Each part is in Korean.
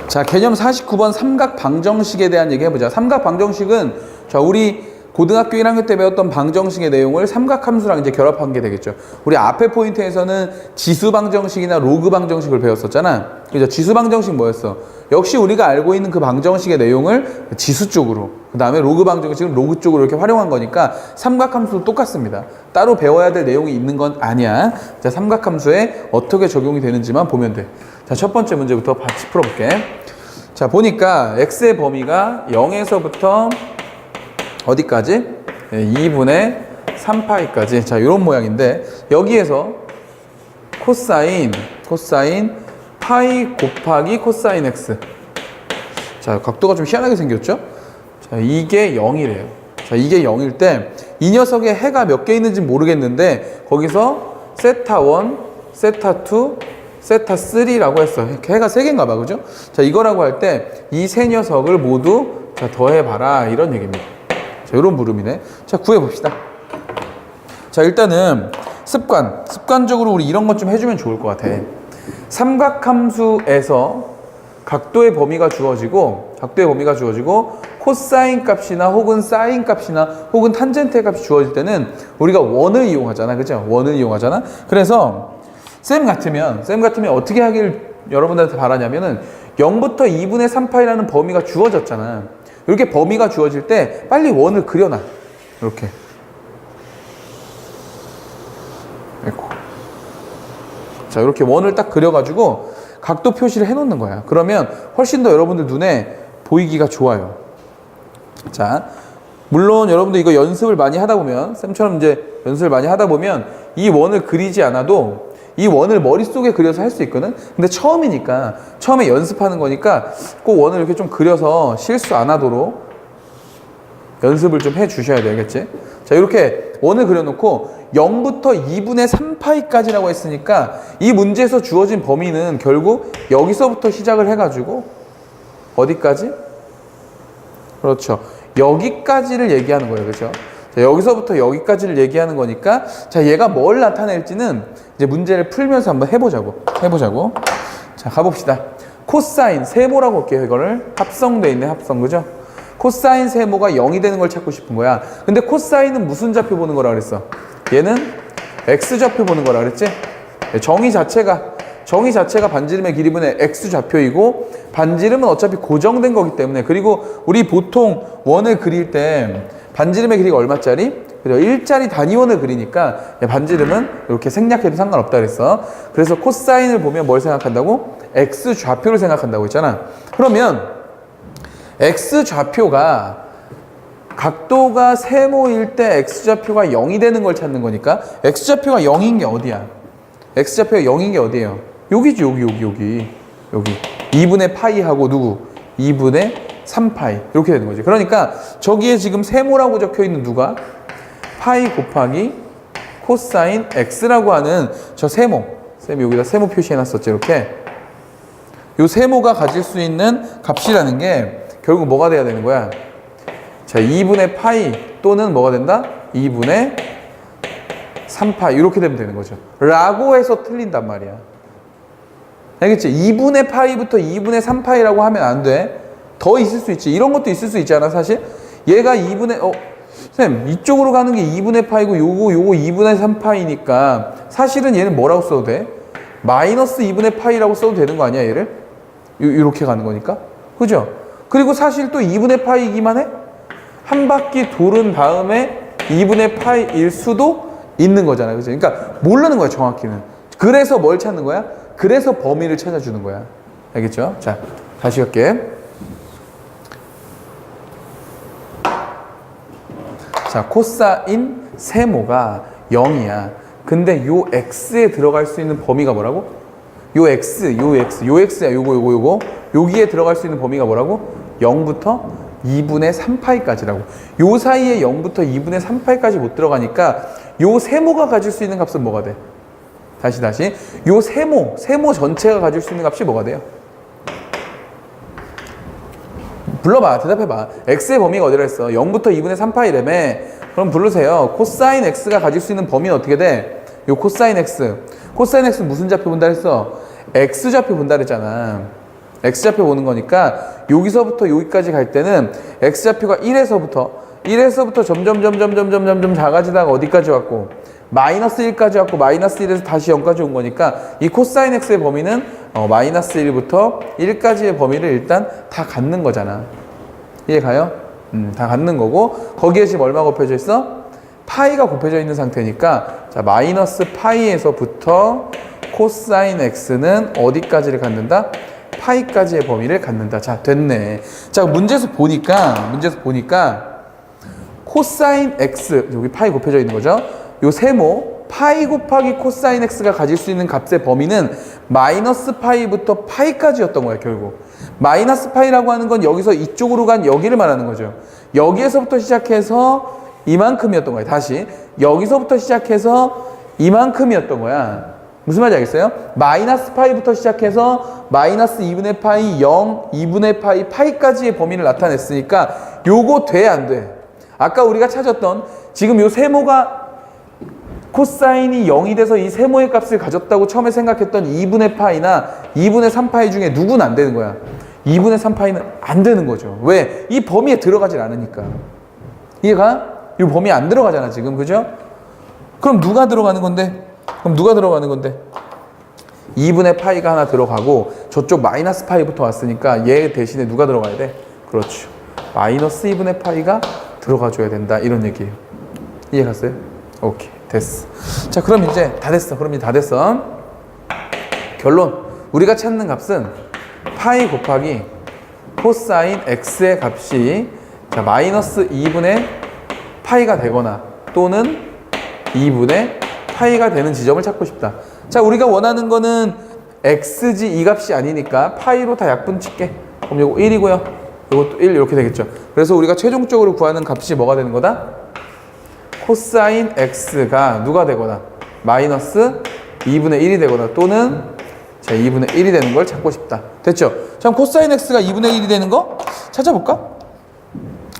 자, 개념 49번 삼각 방정식에 대한 얘기 해보자. 삼각 방정식은 자, 우리 고등학교 1학년 때 배웠던 방정식의 내용을 삼각함수랑 이제 결합한 게 되겠죠. 우리 앞에 포인트에서는 지수 방정식이나 로그 방정식을 배웠었잖아. 그죠? 지수 방정식 뭐였어? 역시 우리가 알고 있는 그 방정식의 내용을 지수 쪽으로, 그 다음에 로그 방정식은 로그 쪽으로 이렇게 활용한 거니까 삼각함수도 똑같습니다. 따로 배워야 될 내용이 있는 건 아니야. 자, 삼각함수에 어떻게 적용이 되는지만 보면 돼. 자, 첫 번째 문제부터 같이 풀어볼게. 자, 보니까 x의 범위가 0에서부터 어디까지? 2분의 3파이까지. 자, 이런 모양인데 여기에서 코사인 파이 곱하기 코사인 x. 자, 각도가 좀 희한하게 생겼죠? 자, 이게 0이래요. 자, 이게 0일 때 이 녀석의 해가 몇 개 있는지 모르겠는데 거기서 세타 1, 세타 2, 세타 3라고 했어. 해가 3개인가 봐. 그죠? 자, 이거라고 할 때 이 세 녀석을 모두 자, 더해봐라. 이런 얘기입니다. 자, 이런 물음이네. 자, 구해봅시다. 자, 일단은 습관적으로 우리 이런 것 좀 해주면 좋을 것 같아. 삼각함수에서 각도의 범위가 주어지고 코사인 값이나 혹은 사인 값이나 혹은 탄젠트 값이 주어질 때는 우리가 원을 이용하잖아. 그죠? 원을 이용하잖아. 그래서 쌤 같으면 어떻게 하길 여러분들한테 바라냐면은 0부터 2분의 3파이라는 범위가 주어졌잖아. 이렇게 범위가 주어질 때 빨리 원을 그려놔. 이렇게. 자, 이렇게 원을 딱 그려가지고 각도 표시를 해놓는 거야. 그러면 훨씬 더 여러분들 눈에 보이기가 좋아요. 자, 물론 여러분들 이거 연습을 많이 하다 보면, 쌤처럼 이제 연습을 많이 하다 보면 이 원을 그리지 않아도 이 원을 머릿속에 그려서 할 수 있거든? 근데 처음이니까, 처음에 연습하는 거니까 꼭 원을 이렇게 좀 그려서 실수 안 하도록 연습을 좀 해 주셔야 되겠지? 자, 이렇게 원을 그려놓고 0부터 2분의 3파이까지라고 했으니까 이 문제에서 주어진 범위는 결국 여기서부터 시작을 해가지고 어디까지? 그렇죠. 여기까지를 얘기하는 거예요. 그렇죠? 자, 여기서부터 여기까지를 얘기하는 거니까 자, 얘가 뭘 나타낼지는 이제 문제를 풀면서 한번 해보자고. 자, 가봅시다. 코사인, 세모라고 할게요. 이거를 합성돼 있네. 합성. 그죠? 코사인 세모가 0이 되는 걸 찾고 싶은 거야. 근데 코사인은 무슨 좌표 보는 거라 그랬어? 얘는 x좌표 보는 거라 그랬지? 정의 자체가 반지름의 길이분의 x좌표이고 반지름은 어차피 고정된 거기 때문에, 그리고 우리 보통 원을 그릴 때 반지름의 길이가 얼마짜리? 1짜리 단위원을 그리니까 반지름은 이렇게 생략해도 상관없다 그랬어. 그래서 코사인을 보면 뭘 생각한다고? x좌표를 생각한다고 했잖아. 그러면 x좌표가 각도가 세모일 때 x좌표가 0이 되는 걸 찾는 거니까 x좌표가 0인 게 어디야? x좌표가 0인 게 어디예요? 여기지. 여기 2분의 파이하고 누구? 2분의 3파이 이렇게 되는 거지. 그러니까 저기에 지금 세모라고 적혀 있는 누가? 파이 곱하기 코사인 x라고 하는 저 세모. 쌤이 여기다 세모 표시해놨었지. 이렇게 요 세모가 가질 수 있는 값이라는 게 결국 뭐가 돼야 되는 거야? 자, 2분의 파이 또는 뭐가 된다? 2분의 3파이 이렇게 되면 되는 거죠. 라고 해서 틀린단 말이야. 알겠지? 2분의 파이부터 2분의 3파이라고 하면 안 돼. 더 있을 수 있지. 이런 것도 있을 수 있잖아, 사실. 얘가 2분의 쌤, 이쪽으로 가는 게 2분의 파이고 요거 2분의 3파이니까 사실은 얘는 뭐라고 써도 돼? 마이너스 2분의 파이라고 써도 되는 거 아니야, 얘를? 이렇게 가는 거니까. 그죠? 그리고 사실 또 2분의 파이이기만 해? 한 바퀴 돌은 다음에 2분의 파이일 수도 있는 거잖아요. 그죠? 그러니까 모르는 거야, 정확히는. 그래서 뭘 찾는 거야? 그래서 범위를 찾아주는 거야. 알겠죠? 자, 다시 할게. 자, 코사인 세모가 0이야. 근데 요 x에 들어갈 수 있는 범위가 뭐라고? 요 x야. 요거. 여기에 들어갈 수 있는 범위가 뭐라고? 0부터 2분의 3파이까지라고. 요 사이에 0부터 2분의 3파이까지 못 들어가니까 요 세모가 가질 수 있는 값은 뭐가 돼? 다시. 요 세모 전체가 가질 수 있는 값이 뭐가 돼요? 불러봐. 대답해봐. x의 범위가 어디라 했어? 0부터 2분의 3파이라며. 그럼 부르세요. 코사인 x가 가질 수 있는 범위는 어떻게 돼? 요 코사인 x. 코사인 x 무슨 좌표 본다 했어? x좌표 본다 그랬잖아. X좌표 보는 거니까 여기서부터 여기까지 갈 때는 X좌표가 1에서부터 점점 작아지다가 어디까지 왔고 마이너스 1까지 왔고 마이너스 1에서 다시 0까지 온 거니까 이 코사인 X의 범위는 마이너스 1부터 1까지의 범위를 일단 다 갖는 거잖아. 이해 가요? 다 갖는 거고 거기에 지금 얼마 곱해져 있어? 파이가 곱해져 있는 상태니까 자 마이너스 파이에서부터 코사인 X는 어디까지를 갖는다? 파이까지의 범위를 갖는다. 자 됐네. 자 문제에서 보니까 코사인 X 여기 파이 곱해져 있는 거죠. 요 세모 파이 곱하기 코사인 X가 가질 수 있는 값의 범위는 마이너스 파이부터 파이까지였던 거야 결국. 마이너스 파이라고 하는 건 여기서 이쪽으로 간 여기를 말하는 거죠. 여기에서부터 시작해서 이만큼이었던 거야. 다시 여기서부터 시작해서 이만큼이었던 거야. 무슨 말인지 알겠어요? 마이너스 파이부터 시작해서 마이너스 2분의 파이 0, 2분의 파이, 파이까지의 범위를 나타냈으니까 요거 돼 안 돼? 아까 우리가 찾았던 지금 요 세모가 코사인이 0이 돼서 이 세모의 값을 가졌다고 처음에 생각했던 2분의 파이나 2분의 3파이 중에 누구는 안 되는 거야. 2분의 3파이는 안 되는 거죠. 왜? 이 범위에 들어가질 않으니까. 이해가? 이 범위에 안 들어가잖아 지금. 그죠? 그럼 누가 들어가는 건데? 2분의 파이가 하나 들어가고 저쪽 마이너스 파이부터 왔으니까 얘 대신에 누가 들어가야 돼? 그렇죠. 마이너스 2분의 파이가 들어가줘야 된다. 이런 얘기예요. 이해 갔어요? 오케이. 됐어. 자, 그럼 이제 다 됐어. 결론. 우리가 찾는 값은 파이 곱하기 코사인 X의 값이 자, 마이너스 2분의 파이가 되거나 또는 2분의 파이가 되는 지점을 찾고 싶다. 자, 우리가 원하는 거는 X지 이 값이 아니니까 파이로 다 약분 칠게. 그럼 요거 1이고요. 요것도 1 이렇게 되겠죠. 그래서 우리가 최종적으로 구하는 값이 뭐가 되는 거다? 코사인 X가 누가 되거나 마이너스 2분의 1이 되거나 또는 자 2분의 1이 되는 걸 찾고 싶다. 됐죠? 자, 그럼 코사인 X가 2분의 1이 되는 거 찾아볼까?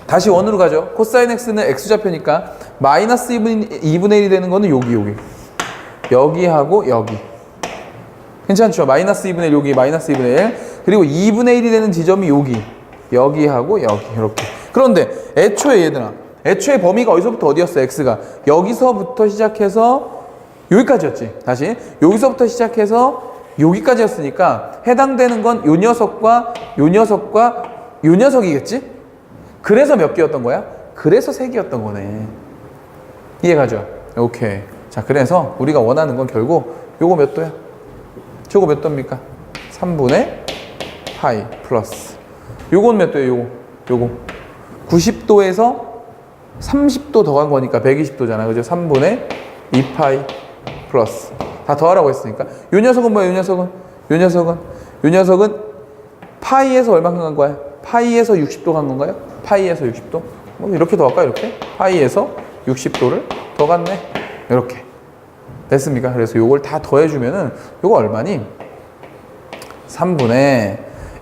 다시 원으로 가죠. 코사인 X는 X좌표니까 마이너스 2분의 1이 되는 거는 여기하고 여기. 괜찮죠? 마이너스 2분의 1 여기 마이너스 2분의 1 그리고 2분의 1이 되는 지점이 여기하고 여기 이렇게. 그런데 애초에 범위가 어디서부터 어디였어? X가 여기서부터 시작해서 여기까지였지. 다시 여기서부터 시작해서 여기까지였으니까 해당되는 건 요 녀석과 요 녀석이겠지? 그래서 몇 개였던 거야? 그래서 3개였던 거네. 이해가죠? 오케이. 자, 그래서 우리가 원하는 건 결국 요거 몇 도야? 저거 몇 도입니까? 3분의 파이 플러스 요건 몇 도예요? 요거 90도에서 30도 더한 거니까 120도잖아. 그죠? 3분의 2파이 플러스 다 더하라고 했으니까 요 녀석은 뭐야? 요 녀석은 파이에서 얼마큼 간 거야? 파이에서 60도 간 건가요? 파이에서 60도? 뭐 이렇게 더할까? 이렇게? 파이에서 60도를 더 갔네. 이렇게 됐습니까? 그래서 요걸 다 더해주면은 요거 얼마니? 3분의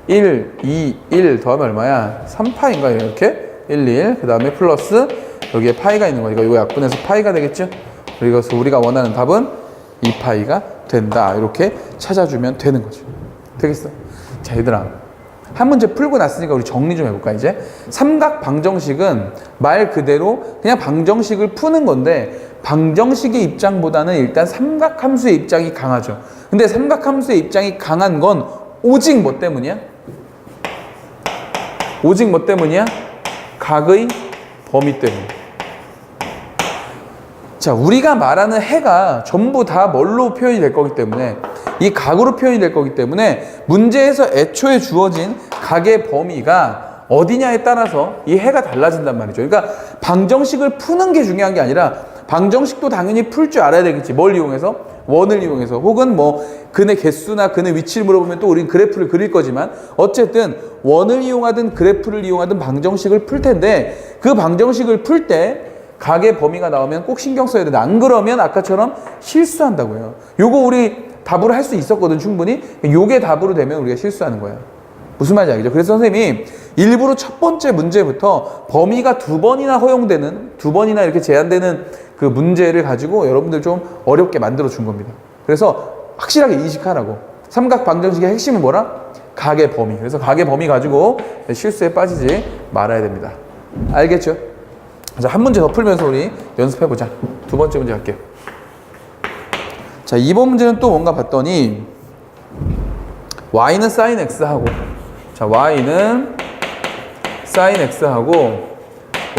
1, 2, 1 더하면 얼마야? 3파인가? 이렇게 1, 1, 그 다음에 플러스 여기에 파이가 있는 거니까 이거 약분해서 파이가 되겠죠? 그래서 우리가 원하는 답은 2파이가 된다. 이렇게 찾아주면 되는 거죠. 되겠어? 자, 얘들아. 한 문제 풀고 났으니까 우리 정리 좀 해볼까, 이제? 삼각 방정식은 말 그대로 그냥 방정식을 푸는 건데 방정식의 입장보다는 일단 삼각함수의 입장이 강하죠. 근데 삼각함수의 입장이 강한 건 오직 뭐 때문이야? 각의 범위 때문에. 자, 우리가 말하는 해가 전부 다 뭘로 표현이 될 거기 때문에 이 각으로 표현이 될 거기 때문에 문제에서 애초에 주어진 각의 범위가 어디냐에 따라서 이 해가 달라진단 말이죠. 그러니까 방정식을 푸는 게 중요한 게 아니라 방정식도 당연히 풀 줄 알아야 되겠지. 뭘 이용해서? 원을 이용해서. 혹은 뭐 근의 개수나 근의 위치를 물어보면 또 우린 그래프를 그릴 거지만 어쨌든 원을 이용하든 그래프를 이용하든 방정식을 풀 텐데 그 방정식을 풀 때 각의 범위가 나오면 꼭 신경 써야 된다. 안 그러면 아까처럼 실수한다고요. 요거 우리 답으로 할 수 있었거든, 충분히. 요게 답으로 되면 우리가 실수하는 거야. 무슨 말인지 알겠죠? 그래서 선생님이 일부러 첫 번째 문제부터 범위가 2번이나 허용되는, 2번이나 이렇게 제한되는 그 문제를 가지고 여러분들 좀 어렵게 만들어 준 겁니다. 그래서 확실하게 인식하라고. 삼각 방정식의 핵심은 뭐라? 각의 범위. 그래서 각의 범위 가지고 실수에 빠지지 말아야 됩니다. 알겠죠? 자, 한 문제 더 풀면서 우리 연습해보자. 두 번째 문제 갈게요. 자, 2번 문제는 또 뭔가 봤더니 y는 sin x하고, 자, y는 sin x하고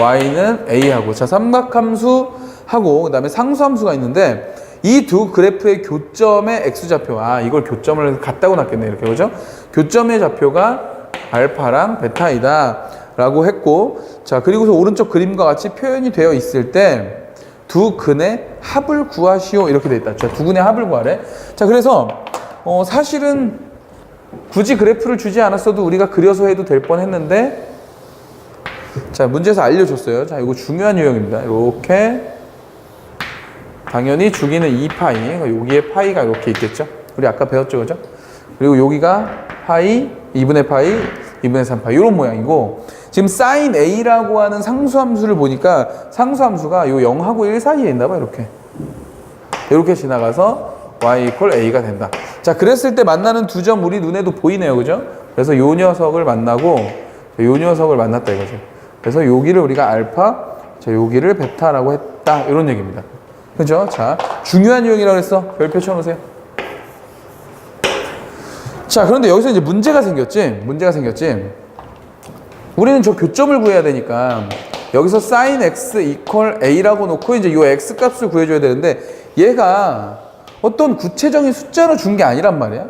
y는 a하고, 자, 삼각함수하고 그 다음에 상수함수가 있는데 이 두 그래프의 교점의 x좌표, 이걸 교점을 같다고 놨겠네, 이렇게. 그죠? 교점의 좌표가 알파랑 베타이다 라고 했고, 자, 그리고서 오른쪽 그림과 같이 표현이 되어 있을 때 두 근의 합을 구하시오, 이렇게 돼 있다. 자, 두 근의 합을 구하래. 자, 그래서 사실은 굳이 그래프를 주지 않았어도 우리가 그려서 해도 될 뻔 했는데, 자, 문제에서 알려줬어요. 자, 이거 중요한 유형입니다. 이렇게 당연히 주기는 2파이, 여기에 파이가 이렇게 있겠죠. 우리 아까 배웠죠, 그죠? 그리고 여기가 파이, 2분의 파이, 2분의 3파이, 이런 모양이고, 지금 sin a라고 하는 상수함수를 보니까 상수함수가 요 0하고 1 사이에 있나 봐, 이렇게 지나가서 y equal a가 된다. 자, 그랬을 때 만나는 두 점 우리 눈에도 보이네요, 그죠? 그래서 요 녀석을 만나고 요 녀석을 만났다 이거죠. 그래서 여기를 우리가 알파, 자, 여기를 베타라고 했다, 이런 얘기입니다. 그죠? 자, 중요한 유형이라고 했어. 별표 쳐놓으세요. 자, 그런데 여기서 이제 문제가 생겼지. 우리는 저 교점을 구해야 되니까 여기서 sin x equal a라고 놓고 이제 요 x 값을 구해줘야 되는데, 얘가 어떤 구체적인 숫자로 준 게 아니란 말이야.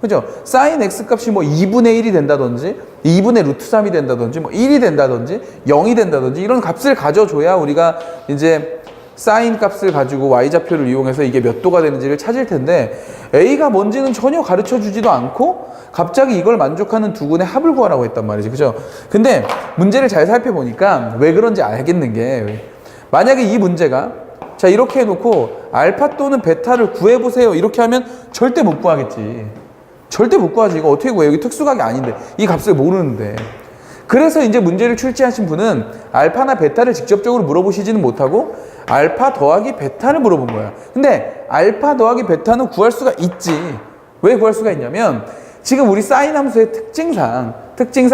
그죠? sin x 값이 뭐 2분의 1이 된다든지 2분의 루트 3이 된다든지 뭐 1이 된다든지 0이 된다든지 이런 값을 가져줘야 우리가 이제 sin 값을 가지고 y좌표를 이용해서 이게 몇 도가 되는지를 찾을 텐데, a가 뭔지는 전혀 가르쳐 주지도 않고 갑자기 이걸 만족하는 두 근의 합을 구하라고 했단 말이지. 그죠? 근데 문제를 잘 살펴보니까 왜 그런지 알겠는 게, 만약에 이 문제가 자, 이렇게 해놓고 알파 또는 베타를 구해보세요 이렇게 하면 절대 못 구하겠지. 절대 못 구하지. 이거 어떻게 구해? 여기 특수각이 아닌데, 이 값을 모르는데. 그래서 이제 문제를 출제하신 분은 알파나 베타를 직접적으로 물어보시지는 못하고 알파 더하기 베타를 물어본 거야. 근데 알파 더하기 베타는 구할 수가 있지. 왜 구할 수가 있냐면, 지금 우리 사인 함수의 특징상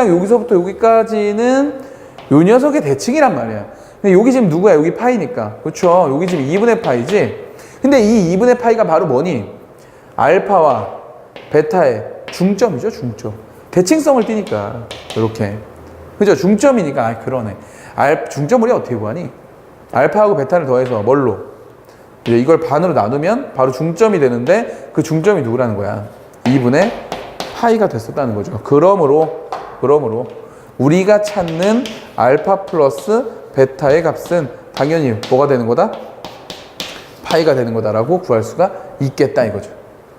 여기서부터 여기까지는 요 녀석의 대칭이란 말이야. 근데 여기 지금 누구야? 여기 파이니까. 그렇죠? 여기 지금 2분의 파이지? 근데 이 2분의 파이가 바로 뭐니? 알파와 베타의 중점이죠, 중점. 대칭성을 띠니까. 이렇게. 그죠? 중점이니까. 그러네. 중점 우리 어떻게 구하니? 알파하고 베타를 더해서 뭘로? 이제 이걸 반으로 나누면 바로 중점이 되는데, 그 중점이 누구라는 거야? 2분의 파이가 됐었다는 거죠. 그러므로 우리가 찾는 알파 플러스 베타의 값은 당연히 뭐가 되는 거다? 파이가 되는 거다라고 구할 수가 있겠다 이거죠.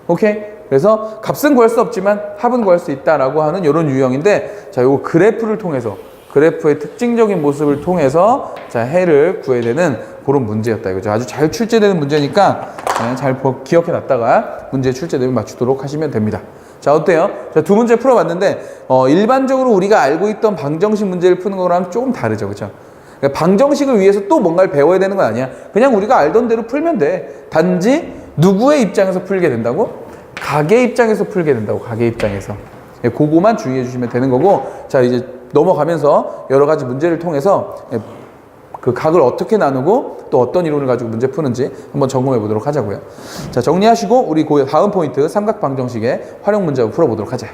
오케이? 그래서 값은 구할 수 없지만 합은 구할 수 있다라고 하는 이런 유형인데, 자, 요거 그래프를 통해서, 그래프의 특징적인 모습을 통해서 자, 해를 구해야 되는 그런 문제였다 이거죠. 아주 잘 출제되는 문제니까 잘 기억해 놨다가 문제 출제되면 맞추도록 하시면 됩니다. 자, 어때요? 자, 두 문제 풀어봤는데 일반적으로 우리가 알고 있던 방정식 문제를 푸는 거랑 조금 다르죠, 그렇죠? 그러니까 방정식을 위해서 또 뭔가를 배워야 되는 건 아니야. 그냥 우리가 알던 대로 풀면 돼. 단지 누구의 입장에서 풀게 된다고? 각의 입장에서 풀게 된다고. 각의 입장에서. 그거만 주의해 주시면 되는 거고, 자, 이제 넘어가면서 여러 가지 문제를 통해서 그 각을 어떻게 나누고 또 어떤 이론을 가지고 문제 푸는지 한번 점검해 보도록 하자고요. 자, 정리하시고 우리 다음 포인트 삼각방정식의 활용 문제 풀어보도록 하자.